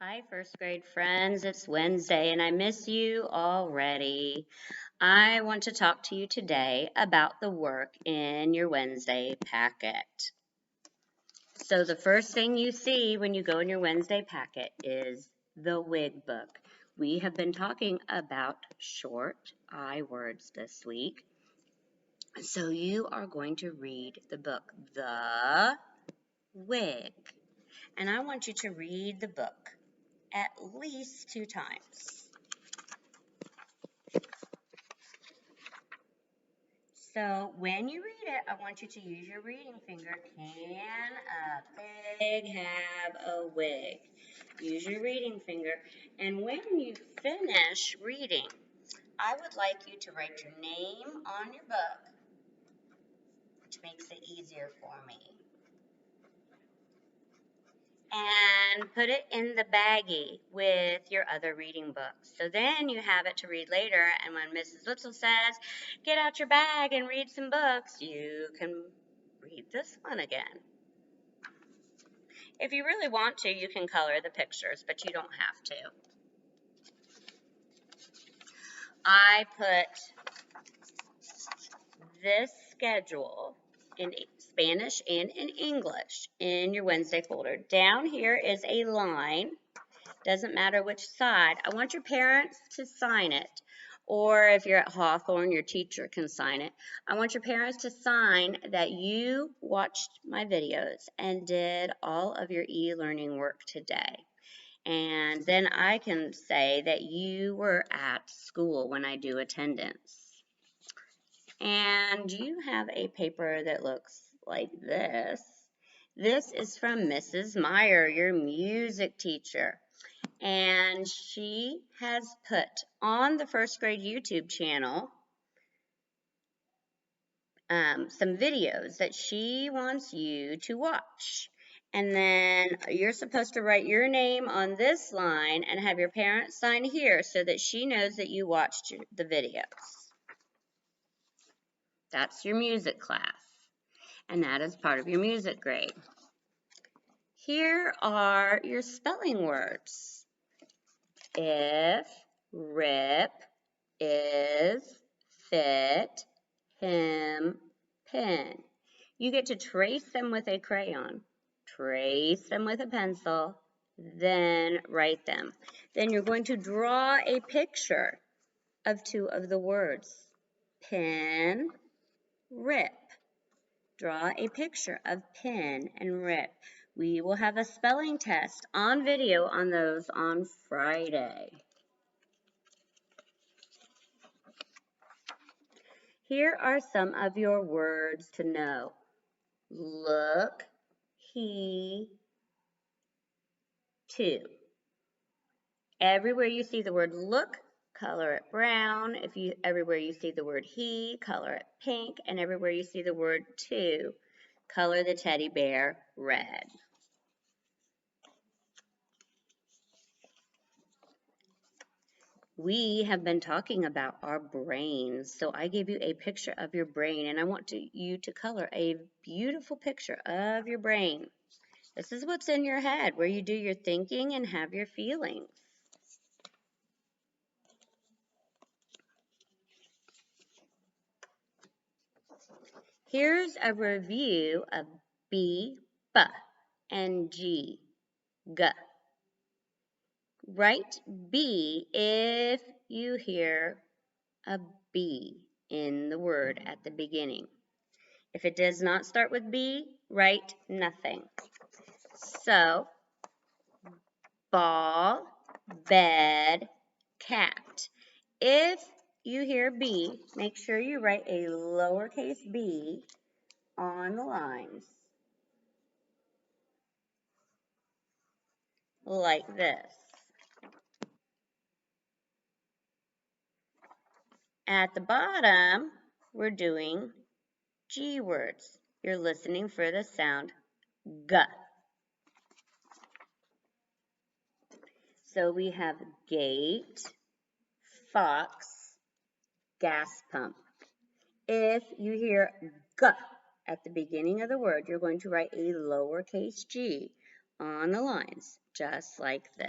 Hi, first grade friends. It's Wednesday and I miss you already. I want to talk to you today about the work in your Wednesday packet. So, the first thing you see when you go in your Wednesday packet is the WIG book. We have been talking about short I words this week. So, you are going to read the book, The WIG. And I want you to read the book at least 2 times. So when you read it, I want you to use your reading finger. Can a pig have a wig? Use your reading finger. And when you finish reading, I would like you to write your name on your book, which makes it easier for me. And put it in the baggie with your other reading books. So then you have it to read later, and when Mrs. Little says, get out your bag and read some books, you can read this one again. If you really want to, you can color the pictures, but you don't have to. I put this schedule in Spanish and in English in your Wednesday folder. Down here is a line. Doesn't matter which side. I want your parents to sign it. Or if you're at Hawthorne, your teacher can sign it. I want your parents to sign that you watched my videos and did all of your e-learning work today. And then I can say that you were at school when I do attendance. And you have a paper that looks like this. This is from Mrs. Meyer, your music teacher. And she has put on the first grade YouTube channel some videos that she wants you to watch. And then you're supposed to write your name on this line and have your parents sign here so that she knows that you watched the videos. That's your music class. And that is part of your music grade. Here are your spelling words. If, rip, is, fit, him, pin. You get to trace them with a crayon, trace them with a pencil, then write them. Then you're going to draw a picture of 2 of the words. Pin, rip. Draw a picture of pin and rip. We will have a spelling test on video on those on Friday. Here are some of your words to know. Look, he, to. Everywhere you see the word look, color it brown. Everywhere you see the word he, color it pink. And everywhere you see the word to, color the teddy bear red. We have been talking about our brains, so I gave you a picture of your brain, and I want you to color a beautiful picture of your brain. This is what's in your head, where you do your thinking and have your feelings. Here's a review of B, B, and G, G. Write B if you hear a B in the word at the beginning. If it does not start with B, write nothing. So, ball, bed, cat. If you hear B, make sure you write a lowercase b on the lines, like this. At the bottom, we're doing G words. You're listening for the sound G. So we have gate, fox, gas pump. If you hear G at the beginning of the word, you're going to write a lowercase g on the lines, just like this.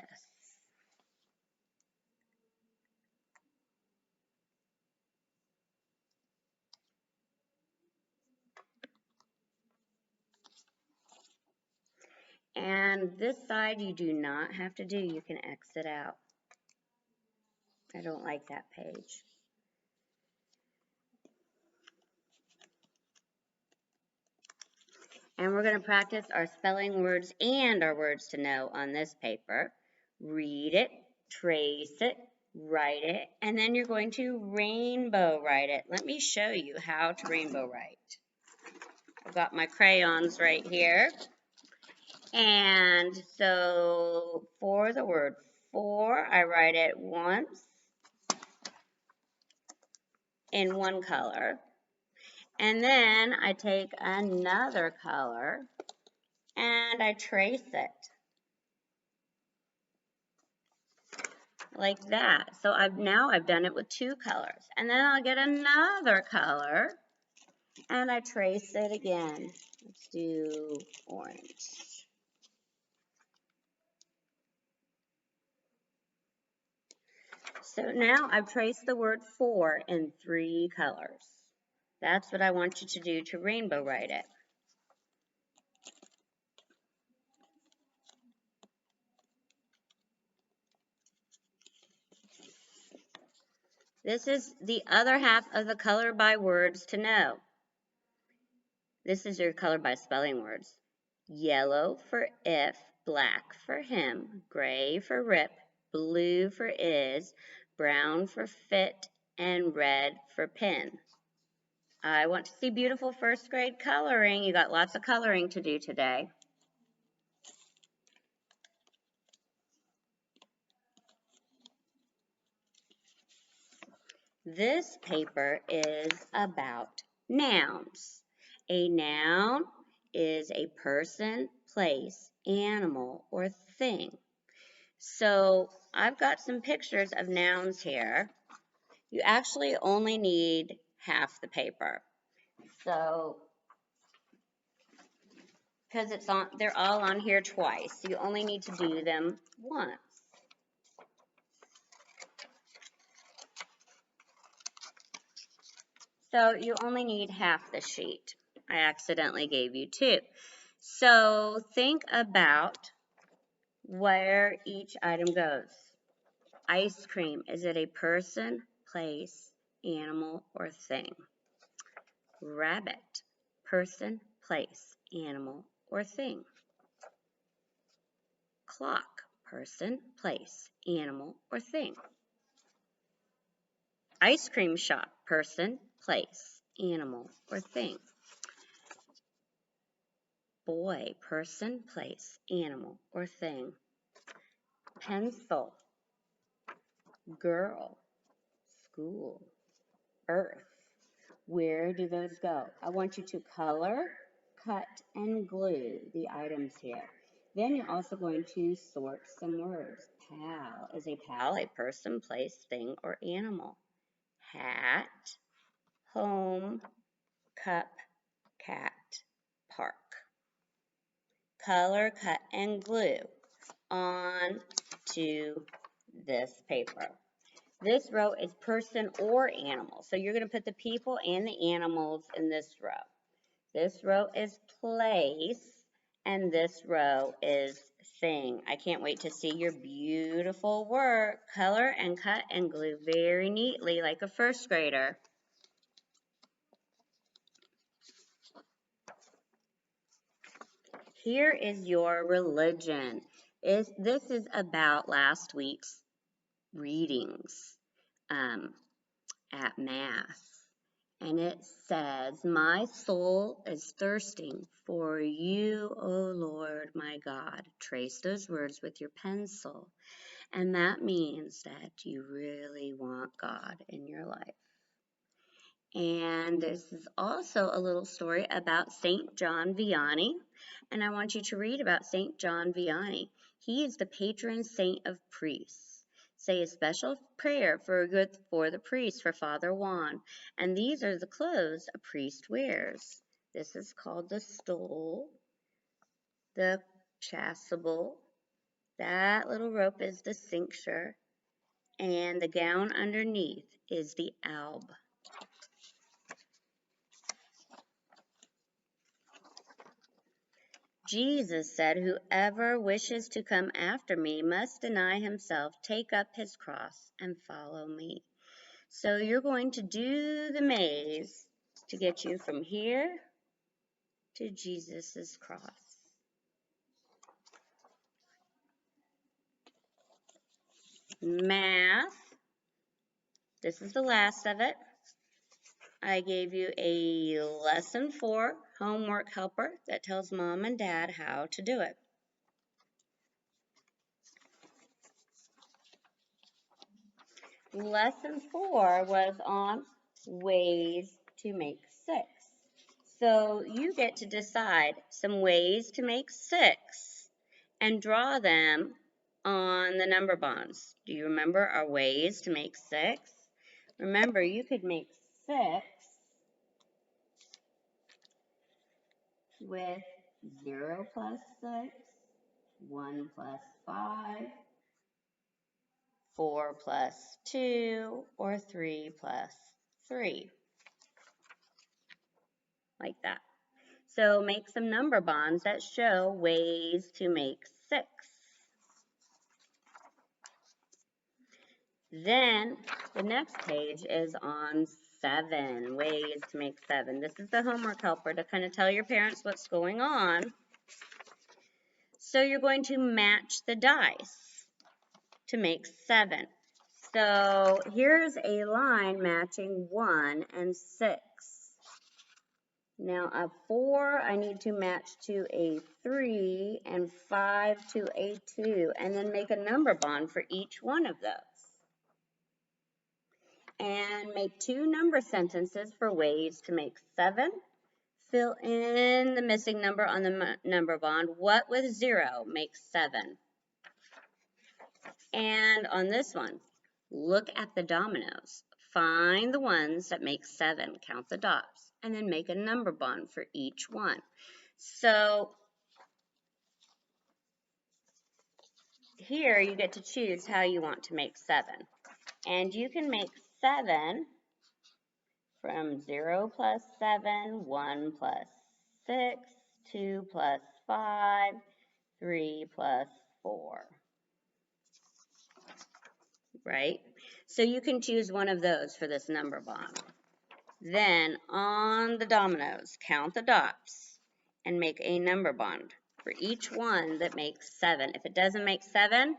And this side you do not have to do. You can exit out. I don't like that page. And we're going to practice our spelling words and our words to know on this paper. Read it, trace it, write it, and then you're going to rainbow write it. Let me show you how to rainbow write. I've got my crayons right here. And so for the word for, I write it once in one color. And then I take another color and I trace it like that. So now I've done it with two colors. And then I'll get another color and I trace it again. Let's do orange. So now I've traced the word for in 3 colors. That's what I want you to do to rainbow write it. This is the other half of the color by words to know. This is your color by spelling words. Yellow for if, black for him, gray for rip, blue for is, brown for fit, and red for pin. I want to see beautiful first grade coloring. You got lots of coloring to do today. This paper is about nouns. A noun is a person, place, animal, or thing. So I've got some pictures of nouns here. You actually only need half the paper. So, because they're all on here twice. You only need to do them once. So you only need half the sheet. I accidentally gave you 2. So think about where each item goes. Ice cream, is it a person, place, animal, or thing? Rabbit, person, place, animal, or thing? Clock, person, place, animal, or thing? Ice cream shop, person, place, animal, or thing? Boy, person, place, animal, or thing? Pencil, girl, school, earth. Where do those go? I want you to color, cut, and glue the items here. Then you're also going to sort some words. Pal, is a pal a person, place, thing, or animal? Hat, home, cup, cat, park. Color, cut, and glue on to this paper. This row is person or animal. So you're going to put the people and the animals in this row. This row is place, and this row is thing. I can't wait to see your beautiful work. Color and cut and glue very neatly like a first grader. Here is your religion. This is about last week's readings at Mass. And it says, my soul is thirsting for you, O Lord, my God. Trace those words with your pencil. And that means that you really want God in your life. And this is also a little story about St. John Vianney. And I want you to read about St. John Vianney. He is the patron saint of priests. Say a special prayer for the priest, for Father Juan. And these are the clothes a priest wears. This is called the stole, the chasuble. That little rope is the cincture. And the gown underneath is the alb. Jesus said, "Whoever wishes to come after me must deny himself, take up his cross, and follow me." So you're going to do the maze to get you from here to Jesus' cross. Math. This is the last of it. I gave you a lesson 4 homework helper that tells mom and dad how to do it. Lesson 4 was on ways to make 6. So you get to decide some ways to make 6 and draw them on the number bonds. Do you remember our ways to make 6? Remember, you could make 6 with 0 plus 6, 1 plus 5, 4 plus 2, or 3 plus 3. Like that. So make some number bonds that show ways to make 6. Then the next page is on 7, ways to make 7. This is the homework helper to kind of tell your parents what's going on. So you're going to match the dice to make 7. So here's a line matching 1 and 6. Now a 4 I need to match to a 3 and 5 to a 2, and then make a number bond for each one of those. And make 2 number sentences for ways to make 7. Fill in the missing number on the number bond. What with 0 makes 7? And on this one, look at the dominoes. Find the ones that make 7, count the dots, and then make a number bond for each one. So here you get to choose how you want to make 7. And you can make 7 from 0 plus 7, 1 plus 6, 2 plus 5, 3 plus 4. Right? So you can choose one of those for this number bond. Then on the dominoes, count the dots and make a number bond for each one that makes 7. If it doesn't make 7,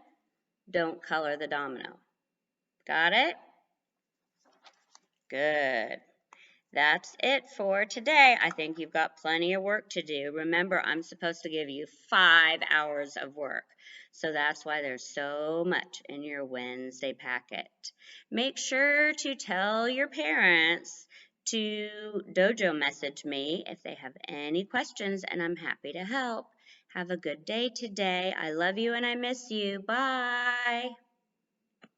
don't color the domino. Got it? Good. That's it for today. I think you've got plenty of work to do. Remember, I'm supposed to give you 5 hours of work. So that's why there's so much in your Wednesday packet. Make sure to tell your parents to Dojo message me if they have any questions, and I'm happy to help. Have a good day today. I love you and I miss you. Bye.